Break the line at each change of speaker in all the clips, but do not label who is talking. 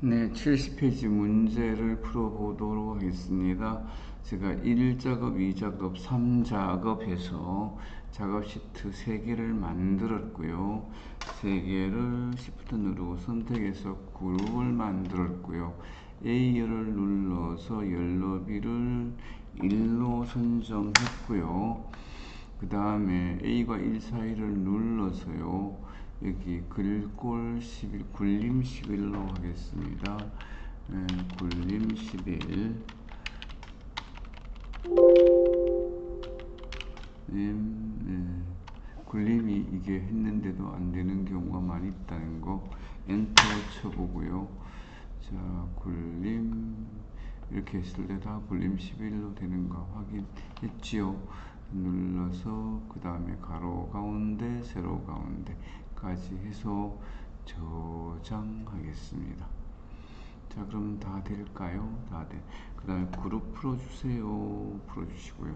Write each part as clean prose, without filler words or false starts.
네, 70페이지 문제를 풀어보도록 하겠습니다. 제가 1작업, 2작업, 3작업 해서 작업 시트 3개를 만들었고요. 3개를 Shift 누르고 선택해서 그룹을 만들었고요. A열을 눌러서 열 너비를 1로 선정했고요. 그 다음에 A과 1 사이를 눌러서요. 여기 글꼴 11, 굴림 11로 하겠습니다. 굴림 11. 굴림이 이게 했는데도 안 되는 경우가 많이 있다는 거 엔터 쳐보고요. 자, 굴림 이렇게 했을 때 다 굴림 11로 되는가 확인했지요. 눌러서 그 다음에 가로 가운데 세로 가운데까지 해서 저장하겠습니다. 자, 그럼 다 될까요? 다 돼. 그 다음에 그룹 풀어주세요. 풀어주시고요.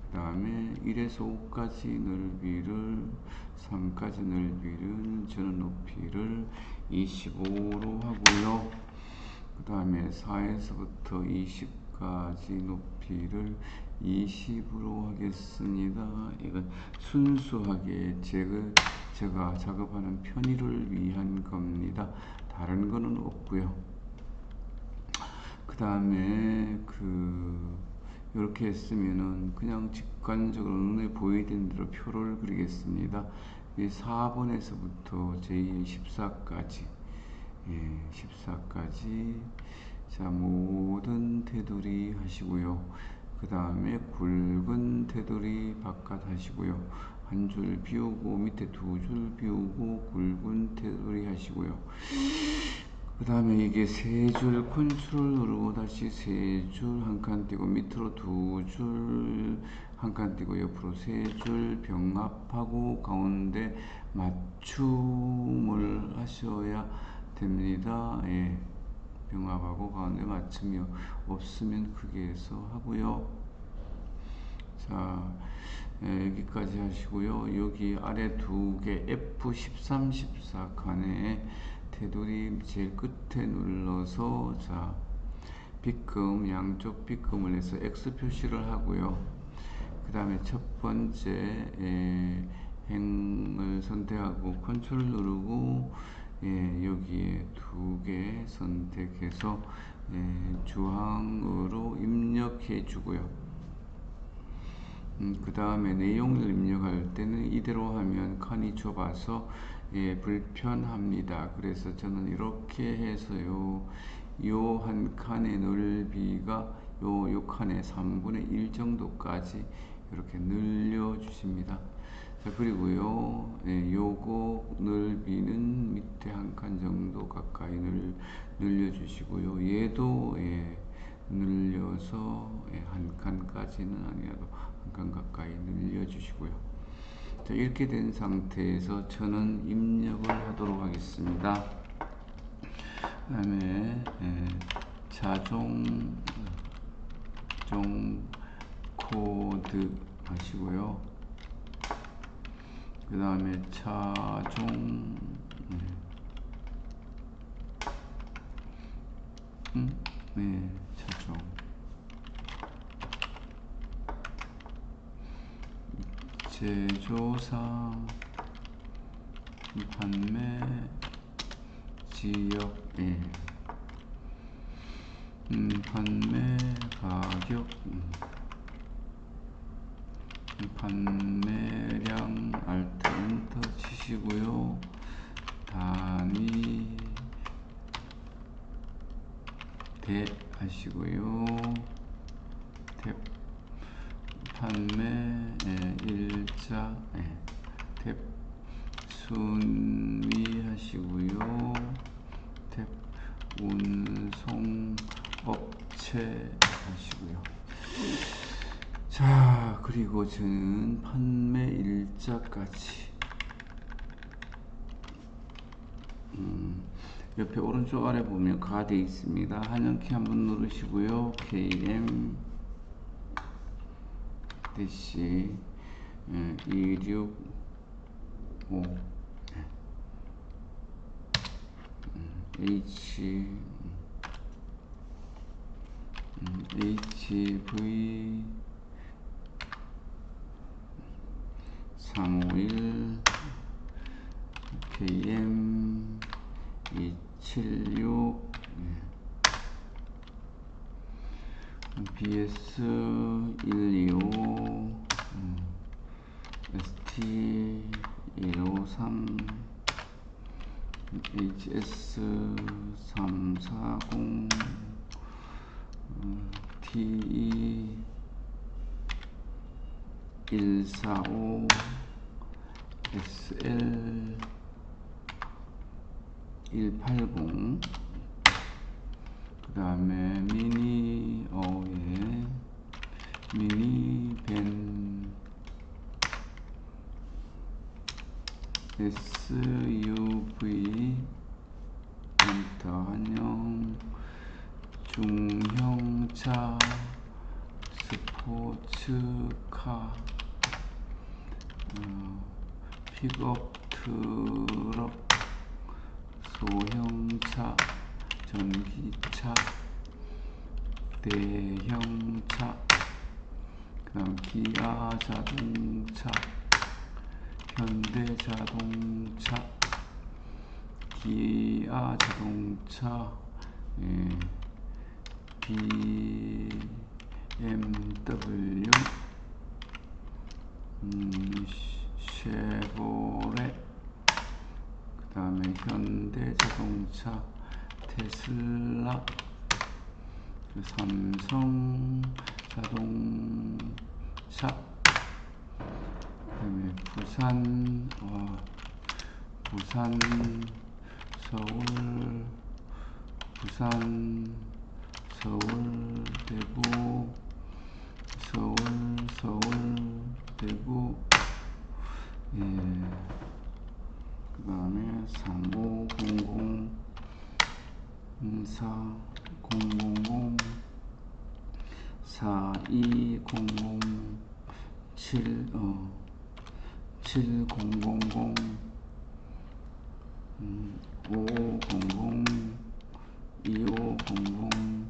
그 다음에 1에서 5까지 넓이를 3까지 넓이를 저는 높이를 25로 하고요. 그 다음에 4에서부터 20까지 높이를 20으로 하겠습니다. 이건 순수하게 제가 작업하는 편의를 위한 겁니다. 다른 거는 없고요. 그 다음에 이렇게 했으면은 그냥 직관적으로 눈에 보이는 대로 표를 그리겠습니다. 4번에서부터 제14까지 14까지 자, 모든 테두리 하시고요. 그 다음에 굵은 테두리 바깥 하시고요. 한 줄 비우고 밑에 2줄 비우고 굵은 테두리 하시고요. 그 다음에 이게 3줄 컨트롤 누르고 다시 3줄 한 칸 띄고 밑으로 2줄 한 칸 띄고 옆으로 3줄 병합하고 가운데 맞춤을 하셔야 됩니다. 예. 병합하고 가운데 맞춤이 없으면 크게 해서 하고요. 자, 여기까지 하시고요. 여기 아래 2개 F13, 14 칸에 테두리 제일 끝에 눌러서 자, 빗금 양쪽 빗금을 해서 X 표시를 하고요. 그 다음에 첫 번째 행을 선택하고 컨트롤 누르고 여기에 2개 선택해서 주항으로 입력해 주고요. 그 다음에 내용을 입력할 때는 이대로 하면 칸이 좁아서 불편합니다. 그래서 저는 이렇게 해서요. 요 한 칸의 넓이가 요 칸의 3분의 1 정도까지 이렇게 늘려 주십니다. 자, 그리고요, 요거 넓이는 밑에 한 칸 정도 가까이 늘려 주시고요. 얘도 늘려서 한 칸까지는 아니라도 한 칸 가까이 늘려 주시고요. 자, 이렇게 된 상태에서 저는 입력을 하도록 하겠습니다. 그 다음에 자동 코드 하시고요. 그 다음에 차종 차종 제조사 판매 지역 판매 가격 판매량 알트 엔터 치시고요. 단위 대 하시고요. 탭 판매 일자 탭 순위 하시고요. 탭 운송 업체 하시고요. 자, 그리고 저는 판매 일자까지 옆에 오른쪽 아래 보면 가 되어 있습니다. 한영키 한번 누르시고요. KM 대시 265 HV 351 KM 276 BS 125 ST 153 HS 340 TE 145 SL 180 그 다음에 미니 미니밴 SUV 한형 중형차 스포츠카 픽업 트럭 소형차 전기차 대형차 그 다음 기아 자동차 현대자동차 기아 자동차 BMW 쉐보레 그 다음에 현대자동차 테슬라 삼성 자동차 그 다음에 부산 서울 대구 그 다음에 3500 4200 7000 5500 2500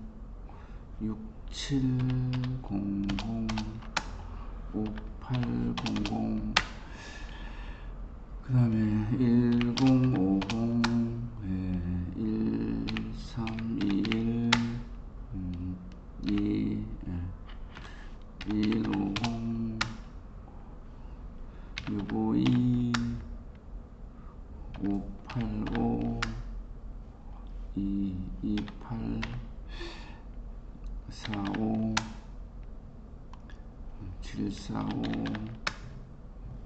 6700 5800 그 다음에 1050 1321 2150 652 585 228 45 745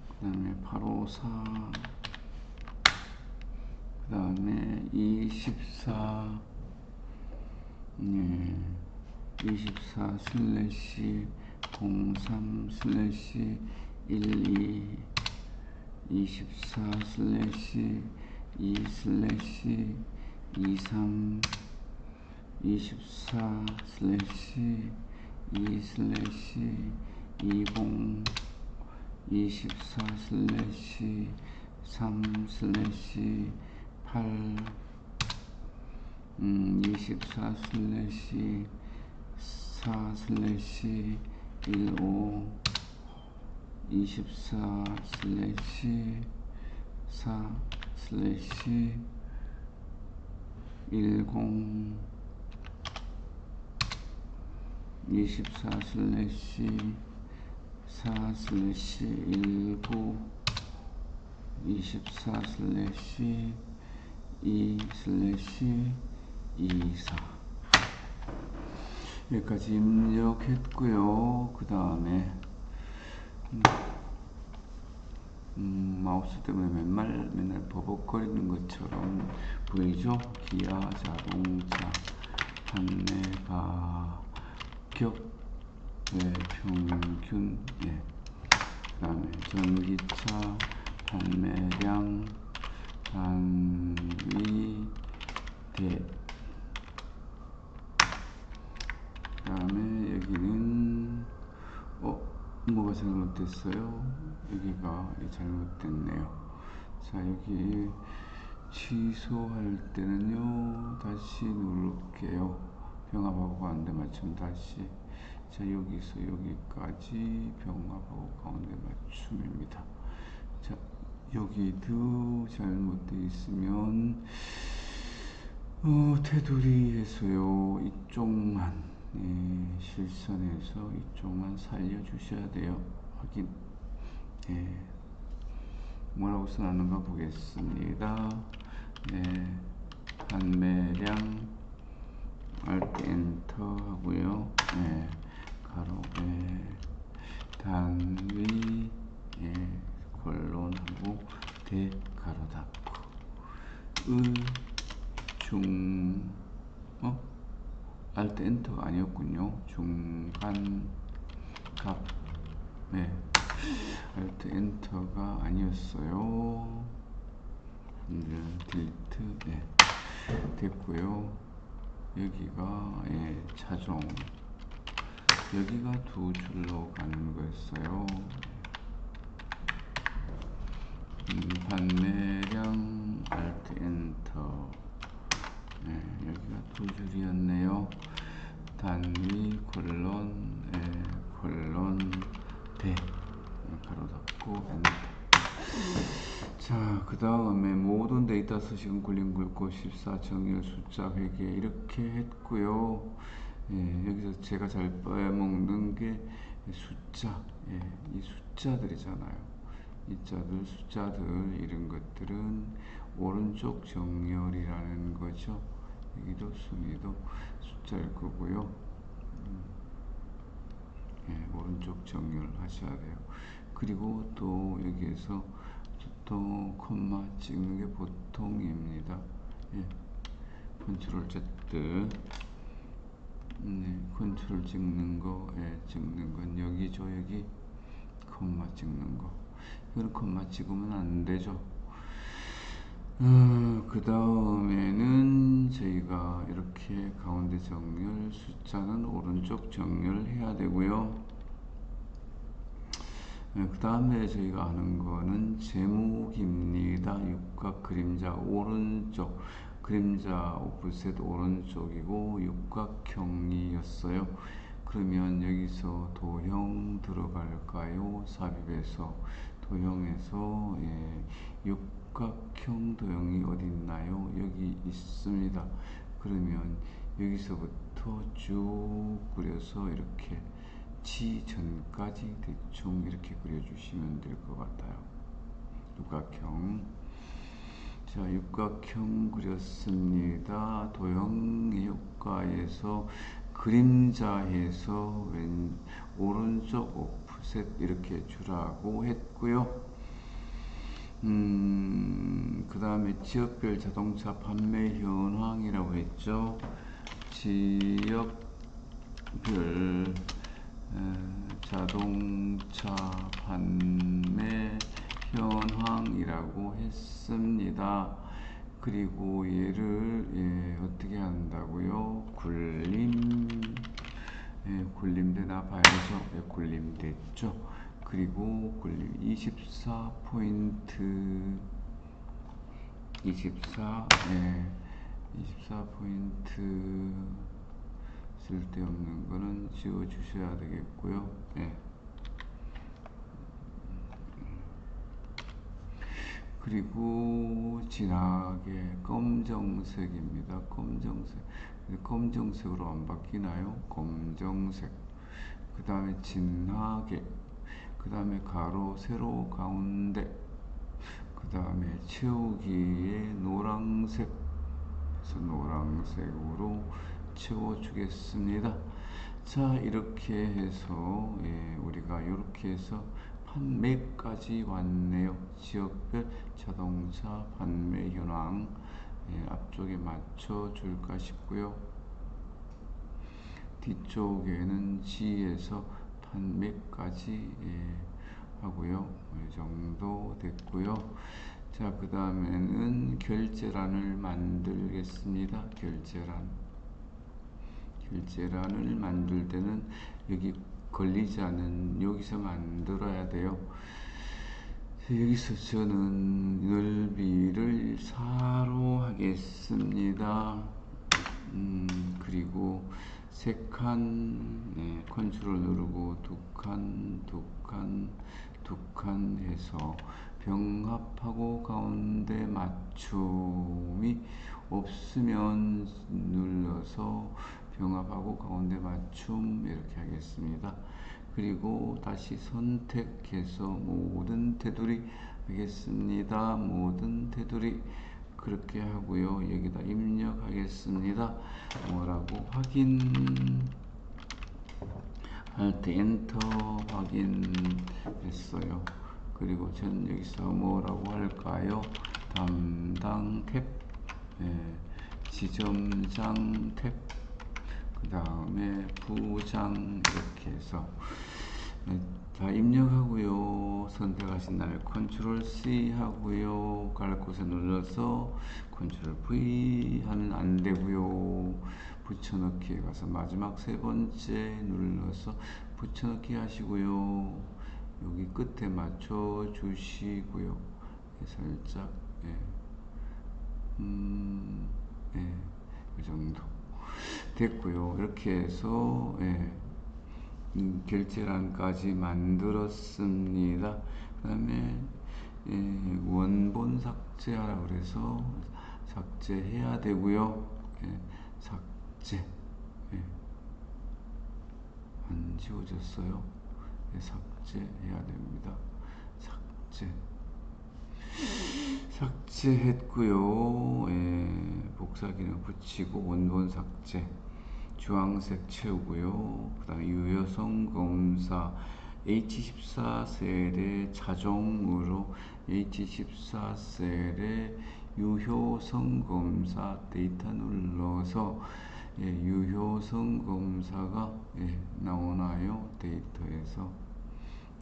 그 다음에 854 그 다음에 24 24 슬래시 03 슬래시 12 24 슬래시 2 슬래시 23 24 슬래시 2 슬래시 20 24 슬래시 3 슬래시 8 24 슬래시 4 슬래시 15 24 슬래시 4 슬래시 10 24 슬래시 4 슬래시 19 24 슬래시 2 슬래시 24 여기까지 입력했고요. 그 다음에 마우스 때문에 맨날 버벅거리는 것처럼 보이죠? 기아 자동차 판매 가격 평균 그 다음에 전기차 판매량 단위 대 그 다음에 여기는 뭐가 잘못됐어요? 여기가 잘못됐네요. 자, 여기 취소할 때는요, 다시 누를게요. 병합하고 가운데 맞춤 다시. 자, 여기서 여기까지 병합하고 가운데 맞춤입니다. 자, 여기도 잘못되어 있으면 테두리에서요 이쪽만 실선에서 이쪽만 살려주셔야 돼요. 확인. 뭐라고 써놨는가 보겠습니다. 판매량 Alt 엔터 하고요. 가로 단위 콜론하고 대 가로 닫고 Alt 엔터가 아니었군요. 중간 값 Alt 엔터가 아니었어요. 이제 딜트 됐고요. 여기가 차종, 여기가 두 줄로 가는 거였어요. 판매량 Alt 엔터. 여기가 두 줄이었네요. 단위 콜론 대 가로 닫고 엔터. 자, 그 다음에 모든 데이터 서식은 굴림 굵고 14 정렬 숫자 회계 이렇게 했고요. 여기서 제가 잘 빼먹는 게 숫자, 이 숫자들이잖아요. 숫자들 이런 것들은 오른쪽 정렬이라는 거죠. 여기도 순위도 숫자일 거고요. 오른쪽 정렬 하셔야 돼요. 그리고 또 여기에서 보통 콤마 찍는 게 보통입니다. 컨트롤 Z, 컨트롤 찍는 거, 찍는 건 여기죠. 여기 콤마 찍는 거. 이건 콤마 찍으면 안 되죠. 그 다음에는 저희가 이렇게 가운데 정렬, 숫자는 오른쪽 정렬해야 되고요. 그 다음에 저희가 하는 거는 제목입니다. 육각 그림자 오른쪽, 그림자 오프셋 오른쪽이고 육각형이었어요. 그러면 여기서 도형 들어갈까요? 삽입해서 도형에서 육각형 도형이 어디 있나요? 여기 있습니다. 그러면 여기서부터 쭉 그려서 이렇게 지전까지 대충 이렇게 그려주시면 될 것 같아요. 육각형. 자, 육각형 그렸습니다. 도형의 효과에서 그림자에서 오른쪽 오프셋 이렇게 주라고 했고요. 그 다음에 지역별 자동차 판매 현황이라고 했죠. 지역별 자동차 판매 현황이라고 했습니다. 그리고 얘를 어떻게 한다고요? 굴림되나 봐야죠. 굴림됐죠. 그리고 굴림 24포인트 24포인트 쓸데없는 거는 지워 주셔야 되겠고요. 그리고 진하게 검정색입니다. 검정색으로 안 바뀌나요? 검정색. 그 다음에 진하게, 그 다음에 가로 세로 가운데, 그 다음에 채우기에 노란색, 그래서 노란색으로 채워주겠습니다. 자, 이렇게 해서 우리가 이렇게 해서 판매까지 왔네요. 지역별 자동차 판매 현황 앞쪽에 맞춰 줄까 싶고요. 뒤쪽에는 G에서 판매까지 하고요. 이 정도 됐고요. 자, 그 다음에는 결제란을 만들겠습니다. 결제란을 만들 때는 여기 걸리지 않는 여기서 만들어야 돼요. 여기서 저는 넓이를 4로 하겠습니다. 그리고 세 칸, 네, 컨트롤 누르고 두 칸, 두 칸, 두 칸 해서 병합하고 가운데 맞춤이 없으면 눌러서 병합하고 가운데 맞춤 이렇게 하겠습니다. 그리고 다시 선택해서 모든 테두리 하겠습니다. 모든 테두리 그렇게 하고요. 여기다 입력하겠습니다. 뭐라고 확인할 때 엔터 확인했어요. 그리고 전 여기서 뭐라고 할까요? 담당 탭, 예, 지점장 탭, 그 다음에 부장 이렇게 해서 네, 다 입력하고요. 선택하신 다음에 컨트롤 C 하고요. 갈 곳에 눌러서 컨트롤 V 하면 안 되고요. 붙여넣기에 가서 마지막 세 번째 눌러서 붙여넣기 하시고요. 여기 끝에 맞춰 주시고요. 살짝 예. 예. 이 정도 됐고요. 이렇게 해서 예. 결제란까지 만들었습니다. 그 다음에 예, 원본 삭제하라 그래서 삭제해야 되고요. 예, 삭제 예, 안 지워졌어요. 예, 삭제해야 됩니다. 삭제했고요. 예, 복사기능 붙이고 원본 삭제 주황색 채우고요. 그 다음에 유효성 검사 H14셀에 자동으로 H14셀에 유효성 검사 데이터 눌러서 예, 유효성 검사가 예, 나오나요? 데이터에서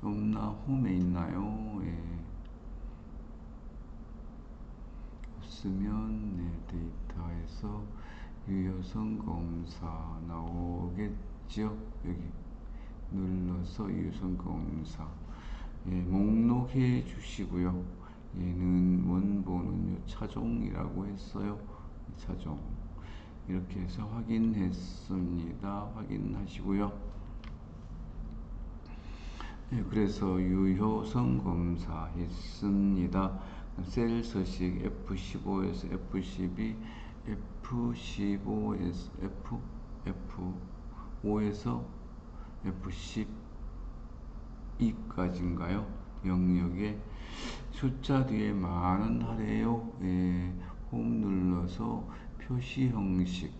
없나? 홈에 있나요? 예. 없으면 네, 데이터에서 유효성 검사 나오겠죠. 여기 눌러서 유효성 검사 예, 목록해 주시고요. 얘는 원본은요 차종이라고 했어요. 차종 이렇게 해서 확인했습니다. 확인하시고요. 예, 그래서 유효성 검사 했습니다. 셀 서식 F15에서 F12 F15에서 F5에서 F12까지인가요? 영역에 숫자 뒤에 많은 하래요. 예, 홈 눌러서 표시 형식,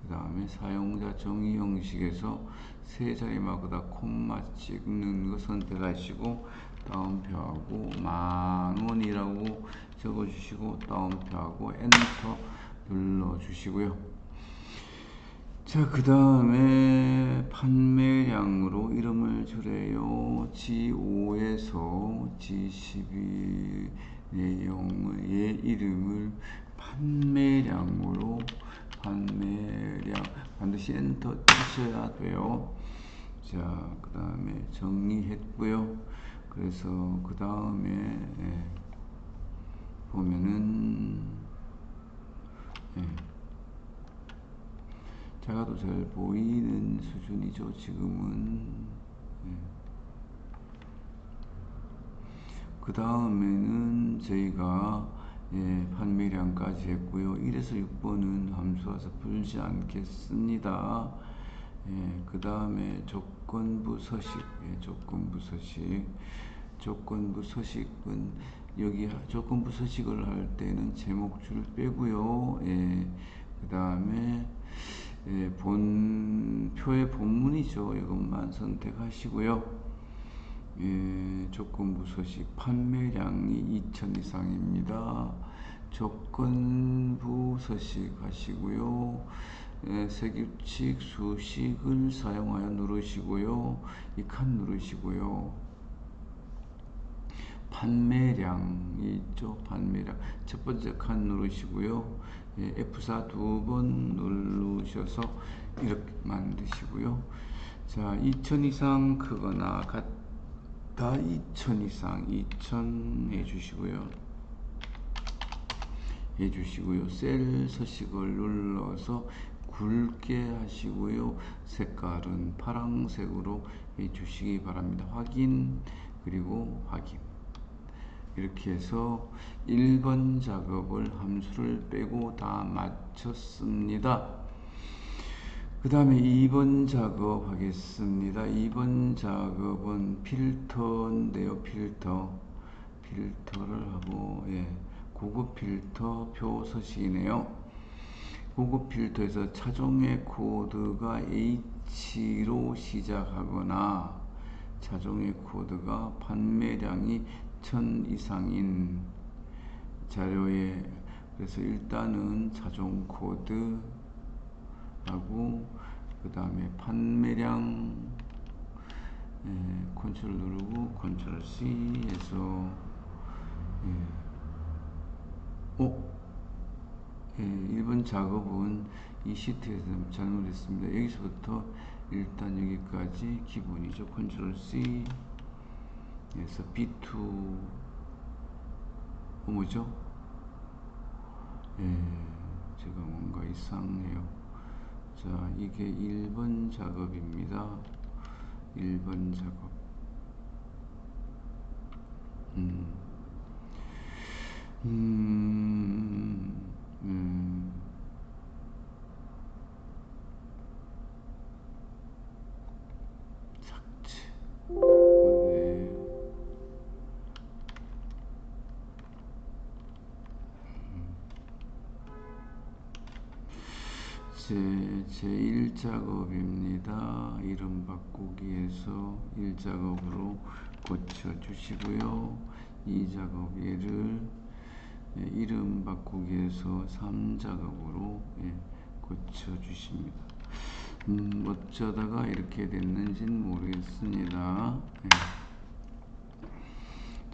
그 다음에 사용자 정의 형식에서 세 자리 마크다 콤마 찍는 거 선택하시고 다운표하고 10,000원이라고 적어주시고 다운표하고 엔터 눌러주시고요. 자, 그 다음에 판매량으로 이름을 주래요. G5에서 G12 내용의 이름을 판매량으로 판매량 반드시 엔터 치셔야 돼요. 자, 그 다음에 정리했고요. 그래서 그 다음에 보면은 작아도 잘 보이는 수준이죠. 지금은 그 다음에는 저희가 판매량까지 했고요. 1에서 6번은 함수와서 풀지 않겠습니다. 그 다음에 조건부 서식, 조건부 서식은 여기 조건부 서식을 할 때는 제목줄 빼고요. 그 다음에 표의 본문이죠. 이것만 선택하시고요. 조건부 서식 판매량이 2,000 이상입니다. 조건부 서식 하시고요. 세규칙 수식을 사용하여 누르시고요. 이 칸 누르시고요. 판매량이 있죠. 판매량 첫 번째 칸 누르시고요. F4 두 번 누르셔서 이렇게 만드시고요. 자, 2,000 이상 크거나 같다 2,000 이상 2,000 해주시고요. 셀 서식을 눌러서 굵게 하시고요. 색깔은 파란색으로 해주시기 바랍니다. 확인, 그리고 확인. 이렇게 해서 1번 작업을 함수를 빼고 다 마쳤습니다. 그 다음에 2번 작업 하겠습니다. 2번 작업은 필터인데요. 필터를 하고, 고급 필터 표 서식이네요. 고급 필터에서 차종의 코드가 H로 시작하거나 차종의 코드가 판매량이 1000 이상인 자료에, 그래서 일단은 차종 코드 하고 그 다음에 판매량, 컨트롤 누르고 컨트롤 C 해서 1번 작업은 이 시트에서 잘못했습니다. 여기서부터 일단 여기까지 기본이죠. 컨트롤 C 해서 B2 뭐죠? 제가 뭔가 이상해요. 자, 이게 1번 작업입니다. 1번 작업. 삭제. 제1작업입니다. 이름 바꾸기에서 1작업으로 고쳐주시고요. 2작업 얘를 이름 바꾸기에서 3작업으로 고쳐주십니다. 어쩌다가 이렇게 됐는지는 모르겠습니다.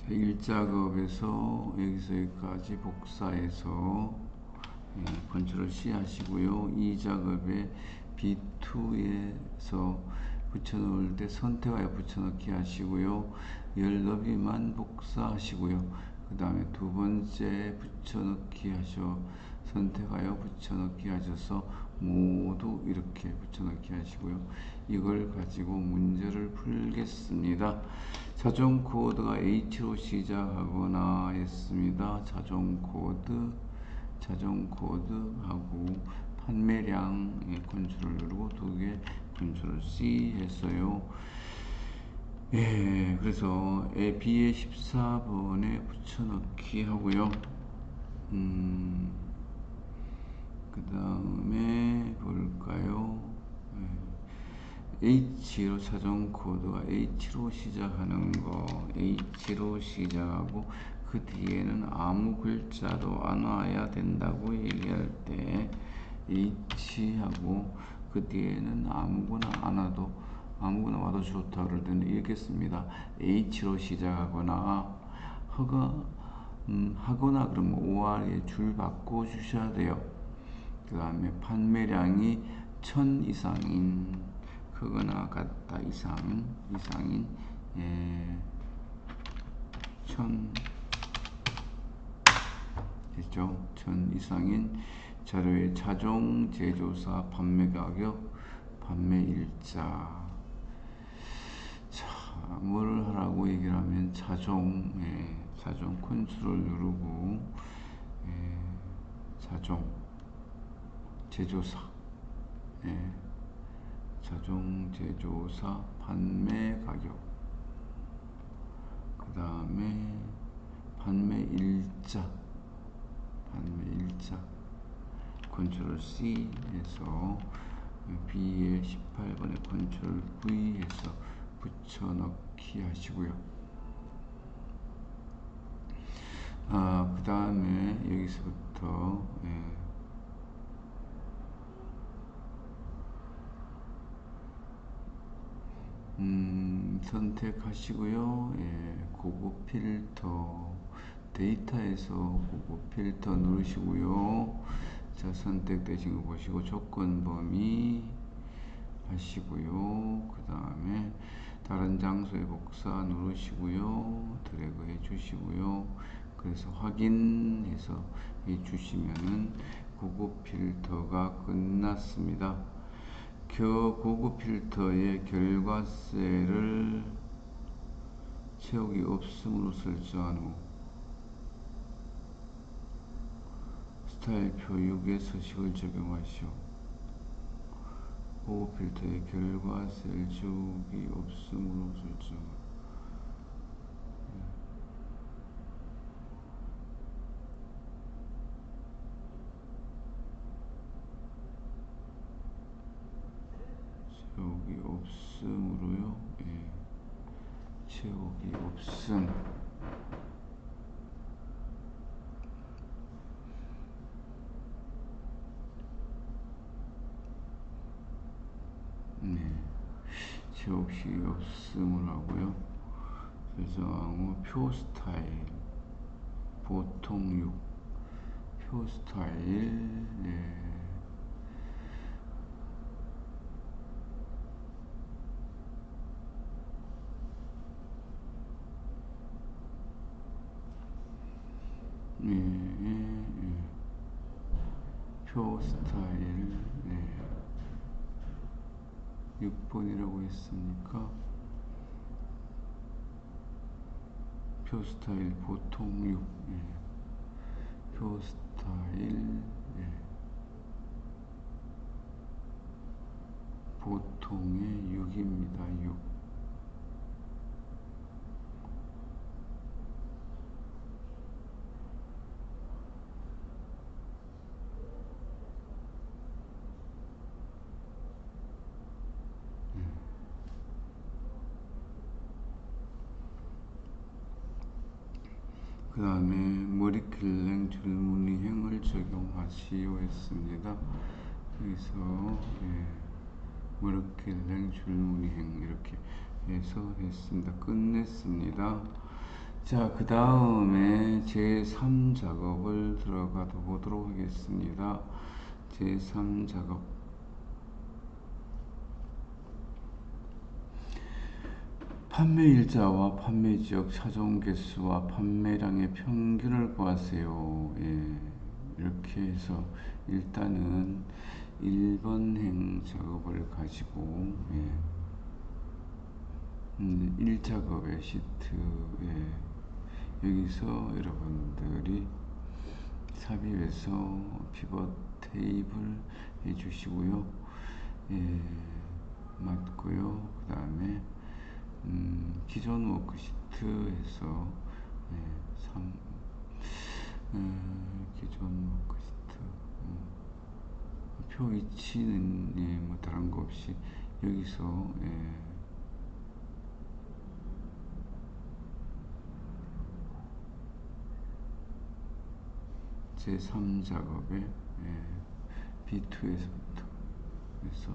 1작업에서 여기서 여기까지 복사해서 컨트롤 C 하시고요. 2작업에 B2에서 붙여놓을 때 선택하여 붙여넣기 하시고요. 열 너비만 복사하시고요. 그 다음에 두 번째 붙여넣기 하셔 선택하여 붙여넣기 하셔서 모두 이렇게 붙여넣기 하시고요. 이걸 가지고 문제를 풀겠습니다. 차종 코드가 H로 시작하거나 했습니다. 차종 코드하고 판매량 컨트롤 누르고 두 개 컨트롤 C 했어요. 그래서 B에 14번에 붙여넣기 하고요. 그 다음에 볼까요? H로 차종 코드가 H로 시작하는 거, H로 시작하고 그 뒤에는 아무 글자도 안 와야 된다고 얘기할 때 H하고 그 뒤에는 아무거나 안 와도 아무거나 와도 좋다 그럴 때는 읽겠습니다. H로 시작하거나 하거나 그러면 OR에 줄 바꿔 주셔야 돼요. 그 다음에 판매량이 1000 이상인 크거나 같다 이상인 1000 됐죠? 1000 이상인 자료의 차종 제조사 판매 가격 판매 일자. 자, 뭘 하라고 얘기를 하면 차종 컨트롤 누르고 차종 제조사 차종 제조사 판매 가격 그 다음에 판매 일자 컨트롤 C 해서 B에 18번에 컨트롤 V 해서 붙여넣기 하시고요. 그 다음에 여기서부터 선택하시고요. 고급 필터 데이터에서 고급 필터 누르시고요. 자, 선택되신 거 보시고 조건 범위 하시고요. 그 다음에 다른 장소에 복사 누르시고요. 드래그 해 주시고요. 그래서 확인해서 해 주시면은 고급 필터가 끝났습니다. 고급 필터의 결과셀을 채우기 없음으로 설정한 후 스타일표 6에 서식을 적용하시오. 고급 필터의 결과셀 채우기 없음으로 설정. 채우기 없음으로요. 예. 채우기 없음. 네. 채우기 없음을 하고요. 설정하고 표 스타일 보통 6. 표 스타일. 네. 예, 예, 예. 표 스타일, 네. 6번이라고 했으니까, 표 스타일 보통 6, 예. 표 스타일, 예. 보통의 6입니다, 6. 그 다음에 머리킬랭 줄무늬행을 적용하시오 했습니다. 여기서 예, 머리킬랭 줄무늬행 이렇게 해서 했습니다. 끝냈습니다. 자, 그 다음에 제3 작업을 들어가 보도록 하겠습니다. 제3 작업. 판매 일자와 판매 지역 차종 개수와 판매량의 평균을 구하세요. 예, 이렇게 해서 일단은 1번 행 작업을 가지고 예, 1작업의 시트에 여기서 여러분들이 삽입해서 피벗 테이블 해주시고요. 예, 맞고요. 그 다음에 기존 워크시트에서 예, 기존 워크시트 표 위치는 예, 뭐 다른 거 없이 여기서 예, 제3작업에 예, B2에서부터 해서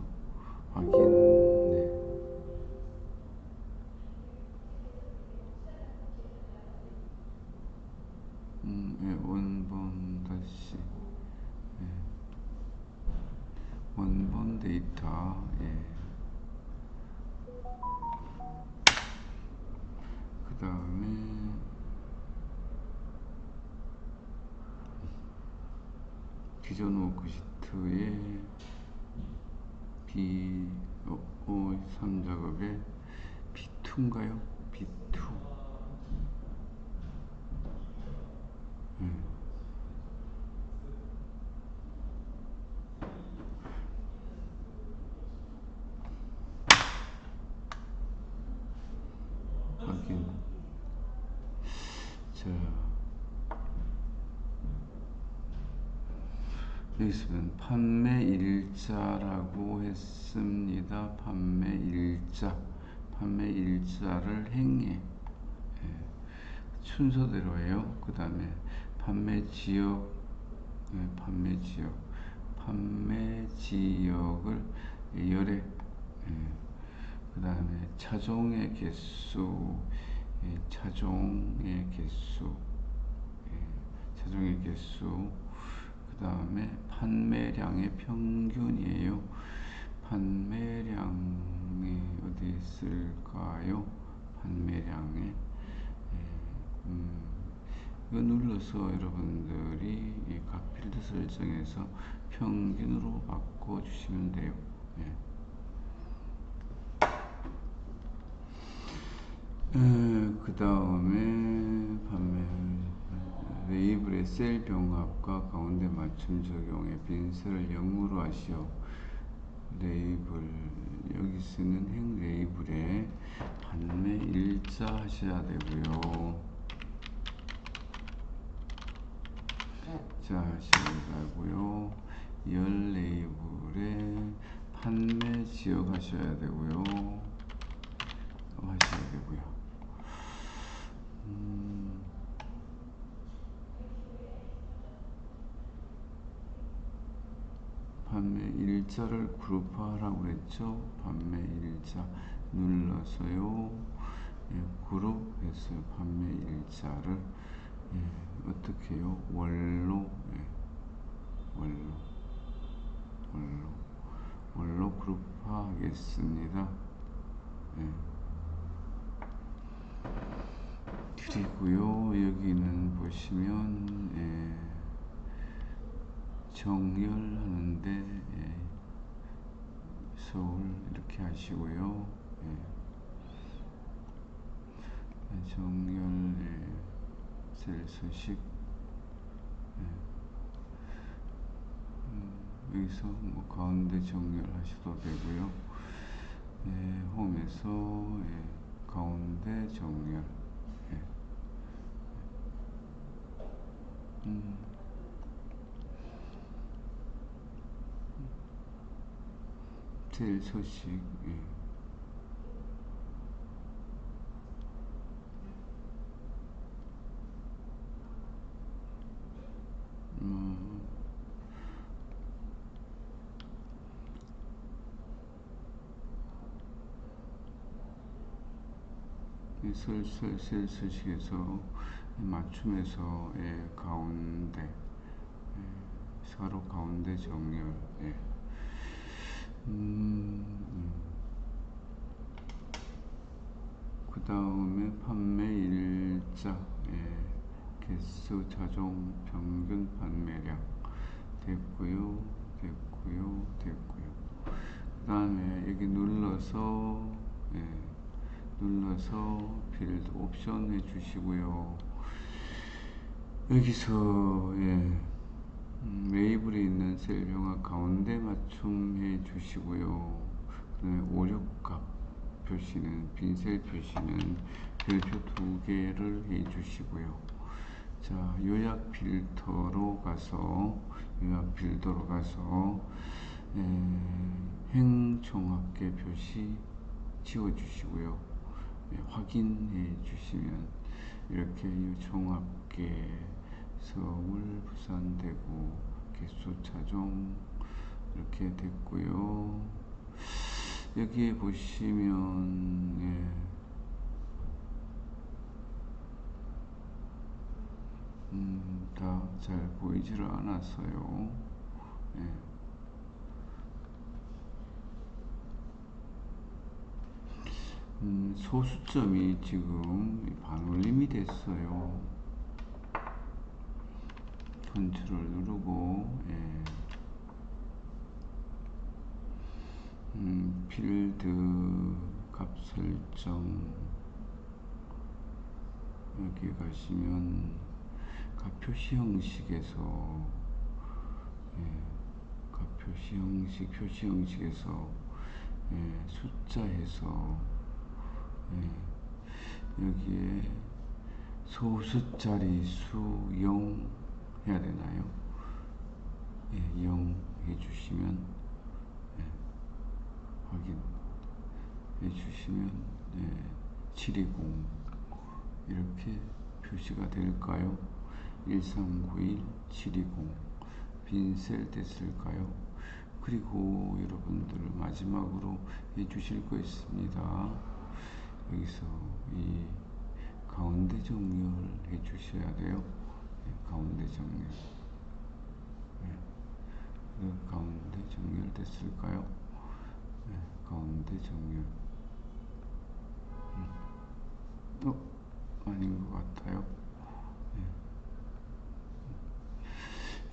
확인. 네. 예, 원본 다시 예, 원본 데이터 예. 그 다음에 기존 워크시트에 B3작업에 B2인가요? B2 예. 확인. 자, 여기 있으면 판매 일자라고 했습니다. 판매 일자를 행해 예, 순서대로예요. 그 다음에 판매 지역 예, 판매 지역을 열에 예, 그 다음에 차종의 개수 예, 차종의 개수 그 다음에 판매량의 평균이에요. 판매량이 어디 있을까요? 판매량에 이거 눌러서 여러분들이 각 필드 설정에서 평균으로 바꿔주시면 돼요. 예. 그 다음에 판매 레이블의 셀 병합과 가운데 맞춤 적용에 빈셀을 0으로 하시오. 레이블 여기 쓰는 행 레이블에 판매 일자 하셔야 되고요. 자 하시고요. 열 레이블에 판매 지역 하셔야 되고요. 하셔야 되고요. 판매 일자를 그룹화하라고 그랬죠. 판매 일자 눌러서요. 예, 그룹해서 판매 일자를 예, 어떻게 해요? 월로 예, 월로 그룹화하겠습니다. 예. 그리고요 여기는 보시면 예, 정렬하는데 예, 서울 이렇게 하시고요. 예. 정렬 셀 서식 여기서 뭐 가운데 정렬하셔도 되고요. 예, 홈에서 예, 가운데 정렬 예. 셀 서식 예. 셀 서식에서 맞춤에서 예, 가운데 예, 서로 가운데 정렬 예. 그 다음에 판매 일자 예, 개수 자동 평균 판매량 됐고요. 그 다음에 여기 눌러서 예, 필드 옵션 해주시고요. 여기서 예, 레이블이 있는 셀 병합 가운데 맞춤해 주시고요. 그 다음에 오력값 표시는 빈셀 표시는 별표 2개를 해 주시고요. 자 요약 필터로 가서 행총합계 표시 지워 주시고요. 확인해 주시면 이렇게 총합계 서울, 부산, 대구 개수 차종 이렇게 됐고요. 여기에 보시면 예, 다 잘 보이지를 않았어요. 예. 소수점이 지금 반올림이 됐어요. 컨트롤 누르고 예. 필드 값 설정 여기 가시면 값 표시 형식에서 예. 값 표시 형식에서 예. 숫자에서 예. 여기에 소수자리 수 0 해야 되나요? 예, 0 해주시면 예, 확인해 주시면 예, 720 이렇게 표시가 될까요? 1391 720 빈셀 됐을까요? 그리고 여러분들 마지막으로 해주실 거 있습니다. 여기서 이 가운데 정렬 해주셔야 돼요. 네, 가운데 정렬. 네, 가운데 정렬 됐을까요? 네, 가운데 정렬. 아닌 것 같아요. 네.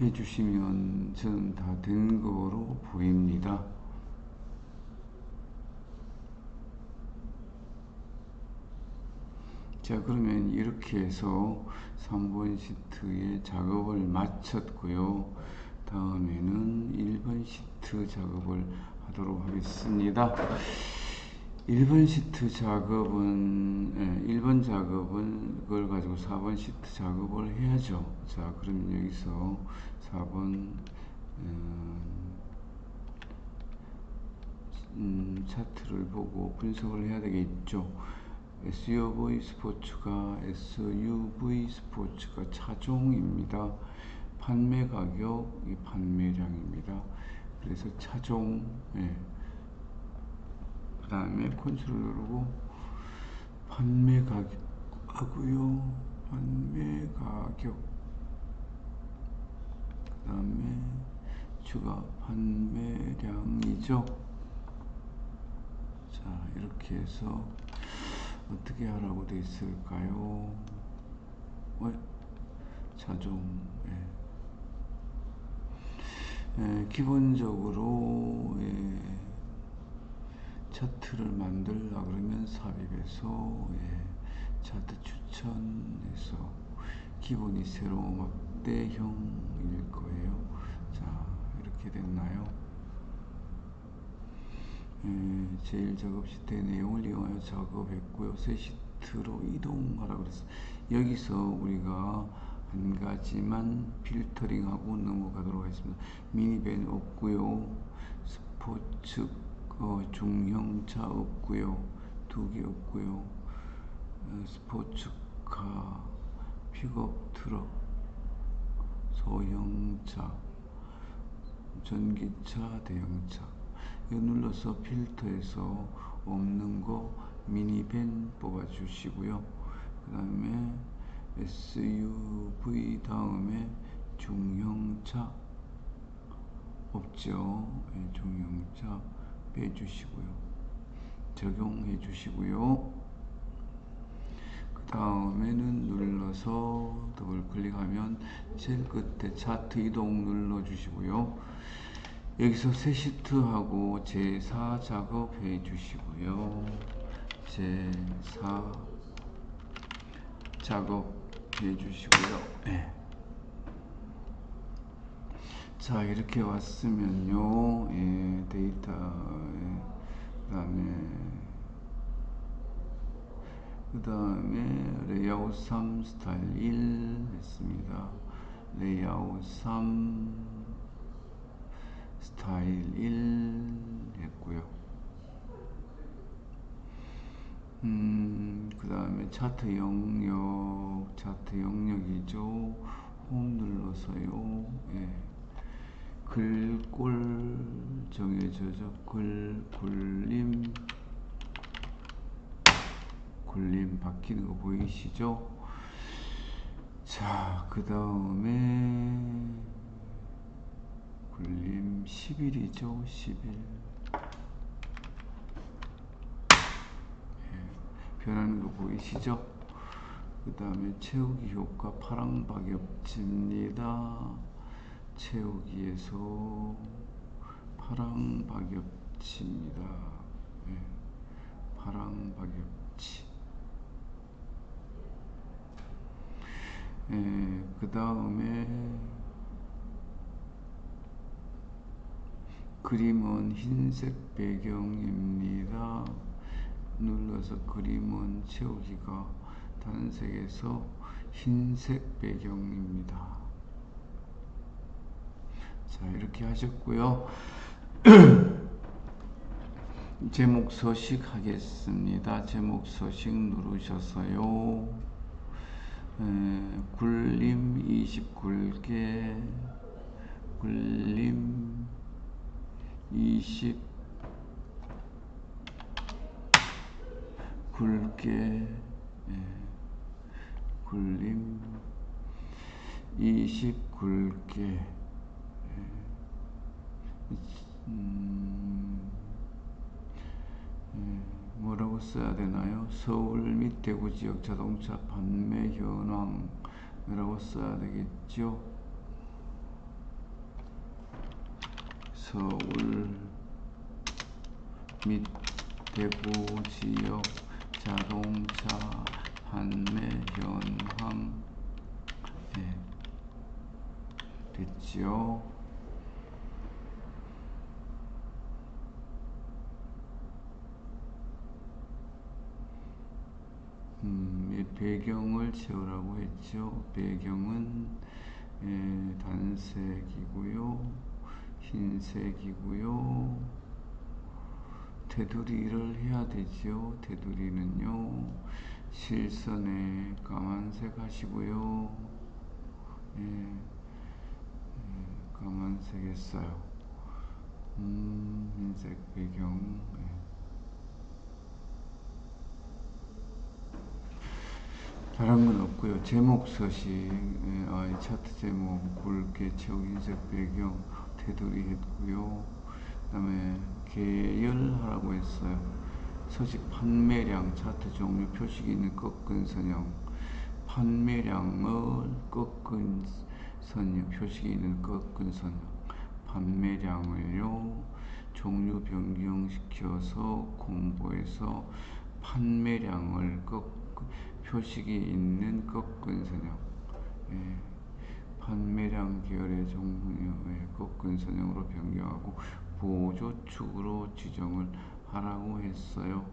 해주시면 저는 다 된 거로 보입니다. 자, 그러면 이렇게 해서 3번 시트의 작업을 마쳤고요. 다음에는 1번 시트 작업을 하도록 하겠습니다. 1번 시트 작업은 1번 작업은 그걸 가지고 4번 시트 작업을 해야죠. 자, 그러면 여기서 4번 차트를 보고 분석을 해야 되겠죠. SUV 스포츠가 차종입니다. 판매 가격이 판매량입니다. 그래서 차종, 그 다음에 컨트롤 누르고 판매 가격 하고요. 판매 가격, 그 다음에 추가 판매량이죠. 자, 이렇게 해서 어떻게 하라고 돼 있을까요? 차종, 기본적으로 차트를 만들라 그러면 삽입해서 차트 추천해서 기본이 세로 막대형일 거예요. 자, 이렇게 됐나요? 제일 작업 시트의 내용을 이용하여 작업했고요. 새 시트로 이동하라 그랬어요. 여기서 우리가 한 가지만 필터링하고 넘어가도록 하겠습니다. 미니밴 없고요. 스포츠 중형차 없고요. 2개 없고요. 스포츠카, 픽업 트럭, 소형차, 전기차, 대형차. 이거 눌러서 필터에서 없는 거 미니밴 뽑아 주시고요. 그 다음에 SUV 다음에 중형차 없죠. 중형차 빼주시고요. 적용해 주시고요. 그 다음에는 눌러서 더블 클릭하면 제일 끝에 차트 이동 눌러 주시고요. 여기서 새 시트하고 제4 작업해 주시고요. 제4 작업해 주시고요. 자, 이렇게 왔으면요. 데이터, 그 다음에 레이아웃 3 스타일 1 했습니다. 레이아웃 3 스타일 1 했고요. 그 다음에 차트 영역이죠. 홈 눌러서요. 글꼴 정해져죠. 굴림 바뀌는 거 보이시죠? 자, 그 다음에 굴림 10일이죠. 10일. 변하는 거 보이시죠? 그 다음에 채우기 효과 파랑박엽지입니다. 채우기에서 파랑박엽지입니다. 파랑박엽지. 그 다음에 그림은 흰색 배경입니다. 눌러서 그림은 채우기가 단색에서 흰색 배경입니다. 자, 이렇게 하셨고요. 제목 서식 하겠습니다. 제목 서식 누르셔서요. 굴림 20굴개, 굴림 20 굴개, 굴림 20 굴개. 뭐라고 써야 되나요? 서울 및 대구 지역 자동차 판매 현황이라고 써야 되겠죠? 서울 및 대구 지역 자동차 판매 현황 됐지요. 배경을 채우라고 했죠. 배경은 단색이고요, 흰색이고요. 테두리를 해야 되죠. 테두리는요, 실선에 까만색 하시고요. 까만색 했어요. 흰색 배경. 다른 건 없고요. 제목 서식, 차트 제목 굵게 채우기, 흰색 배경, 테두리 했고요. 그 다음에 계열하라고 했어요. 서식 판매량, 차트 종류, 표식이 있는 꺾은 선형. 판매량을 꺾은 선형, 표식이 있는 꺾은 선형. 판매량을요, 종류 변경시켜서 콤보에서 판매량을 표식이 있는 꺾은 선형. 판매량 계열의 종류의 꺾은 선형으로 변경하고 보조축으로 지정을 하라고 했어요.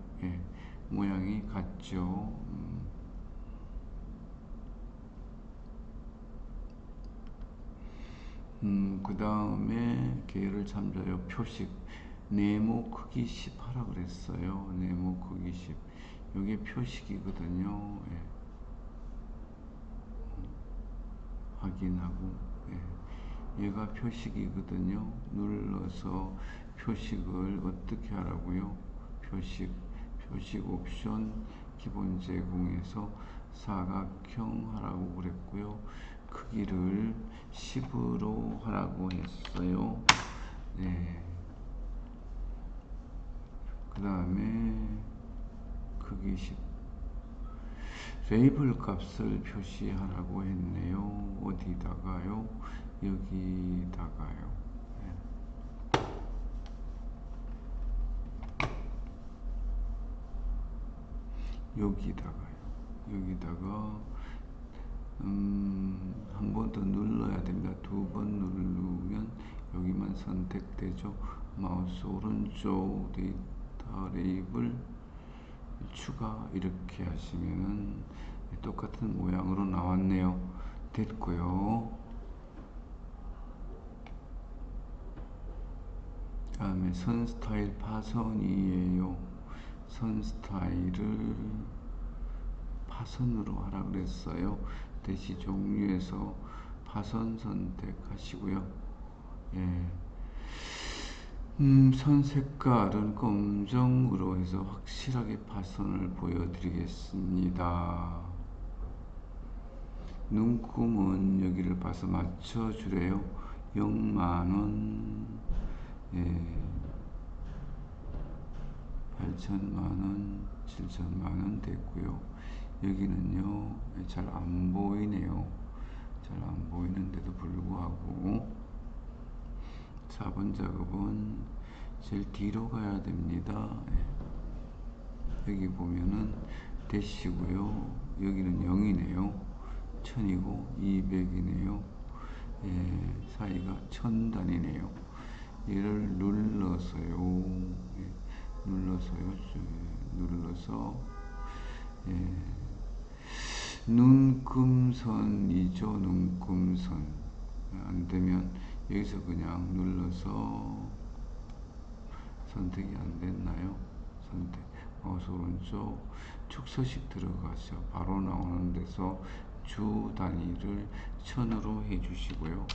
모양이 같죠. 그 다음에 계열을 참조하여 표식 네모 크기 10 하라 그랬어요. 네모 크기 10. 이게 표식이거든요. 확인하고, 얘가 표식이거든요. 눌러서 표식을 어떻게 하라고요? 표식 옵션 기본 제공에서 사각형 하라고 그랬고요. 크기를 10으로 하라고 했어요. 그 다음에 크기 10. 레이블 값을 표시하라고 했네요. 어디다가요? 여기다가요. 여기다가 한 번 더 눌러야 됩니다. 두 번 누르면 여기만 선택되죠. 마우스 오른쪽 데이터 레이블 추가 이렇게 하시면은 똑같은 모양으로 나왔네요. 됐고요. 다음에 선 스타일 파선이에요. 선 스타일을 파선으로 하라 그랬어요. 대시 종류에서 파선 선택하시고요. 선 색깔은 검정으로 해서 확실하게 파선을 보여드리겠습니다. 눈금은 여기를 봐서 맞춰주래요. 0만원, 8천만원, 7천만원 됐고요. 여기는요, 잘 안 보이네요. 잘 안 보이는데도 불구하고 4번 작업은 제일 뒤로 가야 됩니다. 여기 보면은 대시고요. 여기는 0이네요. 1000이고 200이네요. 사이가 1000단이네요. 얘를 눌러서요. 눌러서 눈금선이죠. 눈금선. 안 되면 여기서 그냥 눌러서 선택이 안 됐나요? 선택. 마우스 오른쪽 축서식 들어가서 바로 나오는 데서 주 단위를 1000으로 해주시고요.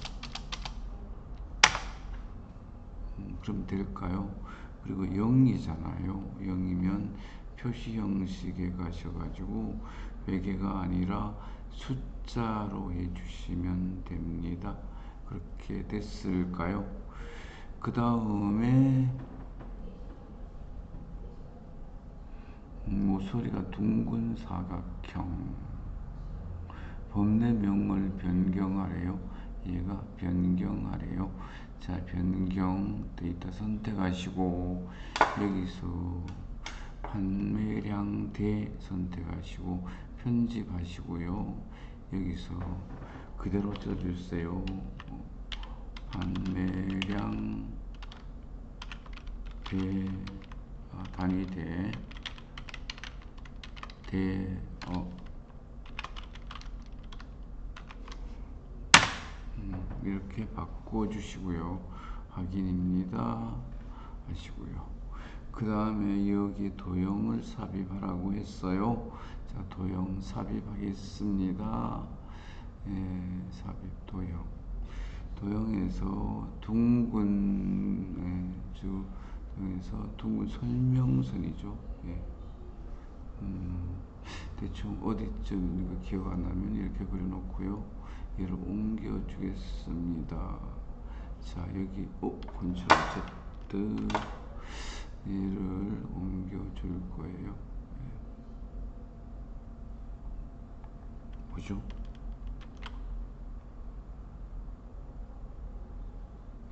그럼 될까요? 그리고 0이잖아요. 0이면 표시 형식에 가셔가지고 회계가 아니라 숫자로 해주시면 됩니다. 그렇게 됐을까요? 그 다음에 모서리가 둥근 사각형. 법내명을 변경하래요. 얘가 변경하래요. 자, 변경 데이터 선택하시고 여기서 판매량 대 선택하시고 편집하시고요. 여기서 그대로 써주세요. 판매량 대 단위 이렇게 바꿔주시고요. 확인입니다 하시고요. 그 다음에 여기 도형을 삽입하라고 했어요. 자, 도형 삽입하겠습니다. 삽입 도형. 도형에서 둥근 도형에서 둥근 설명선이죠. 대충 어디쯤 기억 안 나면 이렇게 그려놓고요. 얘를 옮겨 주겠습니다. 자, 여기 컨트롤 Z 얘를 옮겨 줄 거예요. 보죠?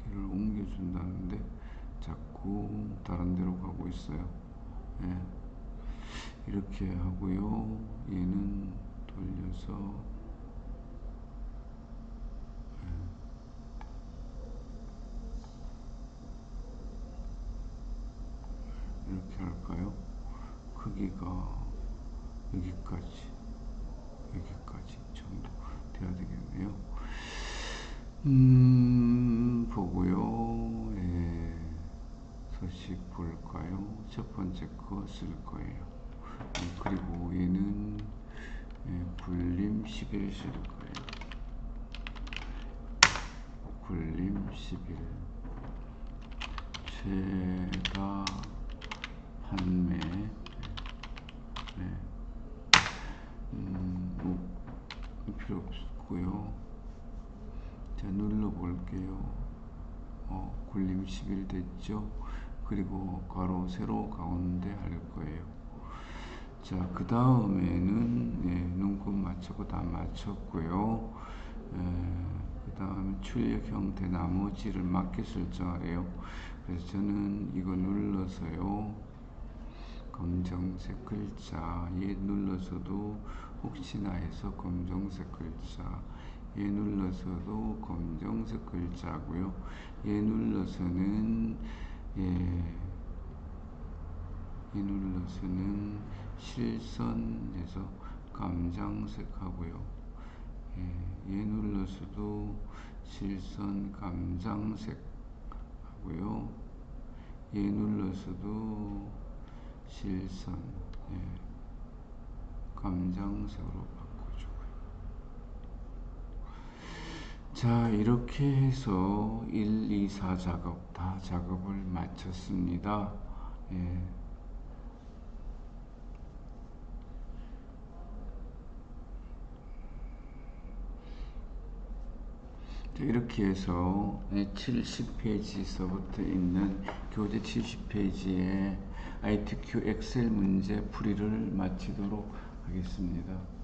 얘를 옮겨 준다는데 자꾸 다른 데로 가고 있어요. 이렇게 하고요. 얘는 돌려서 이렇게 할까요? 크기가 여기까지 정도 돼야 되겠네요. 보고요. 서식 볼까요? 첫 번째 거 쓸 거예요. 그리고 얘는 굴림 11 쓸 거예요. 굴림 11 최다 판매 필요 없고요. 자, 눌러 볼게요. 굴림 11 됐죠? 그리고 괄호 세로 가운데 할 거예요. 자, 그 다음에는 눈곱 맞췄고 다 맞췄고요. 그 다음에 출력 형태 나머지를 맞게 설정하래요. 그래서 저는 이거 눌러서요. 검정색 글자 얘 눌러서도 혹시나 해서 검정색 글자 얘 눌러서도 검정색 글자고요. 얘 눌러서는 얘 눌러서는 실선에서 깜장색 하고요. 얘 눌러서도 실선 깜장색 하고요. 얘 눌러서도 실선 깜장색으로 바꿔주고요. 자, 이렇게 해서 1, 2, 4 작업 다 작업을 마쳤습니다. 이렇게 해서 70페이지서부터 있는 교재 70페이지의 ITQ 엑셀 문제 풀이를 마치도록 하겠습니다.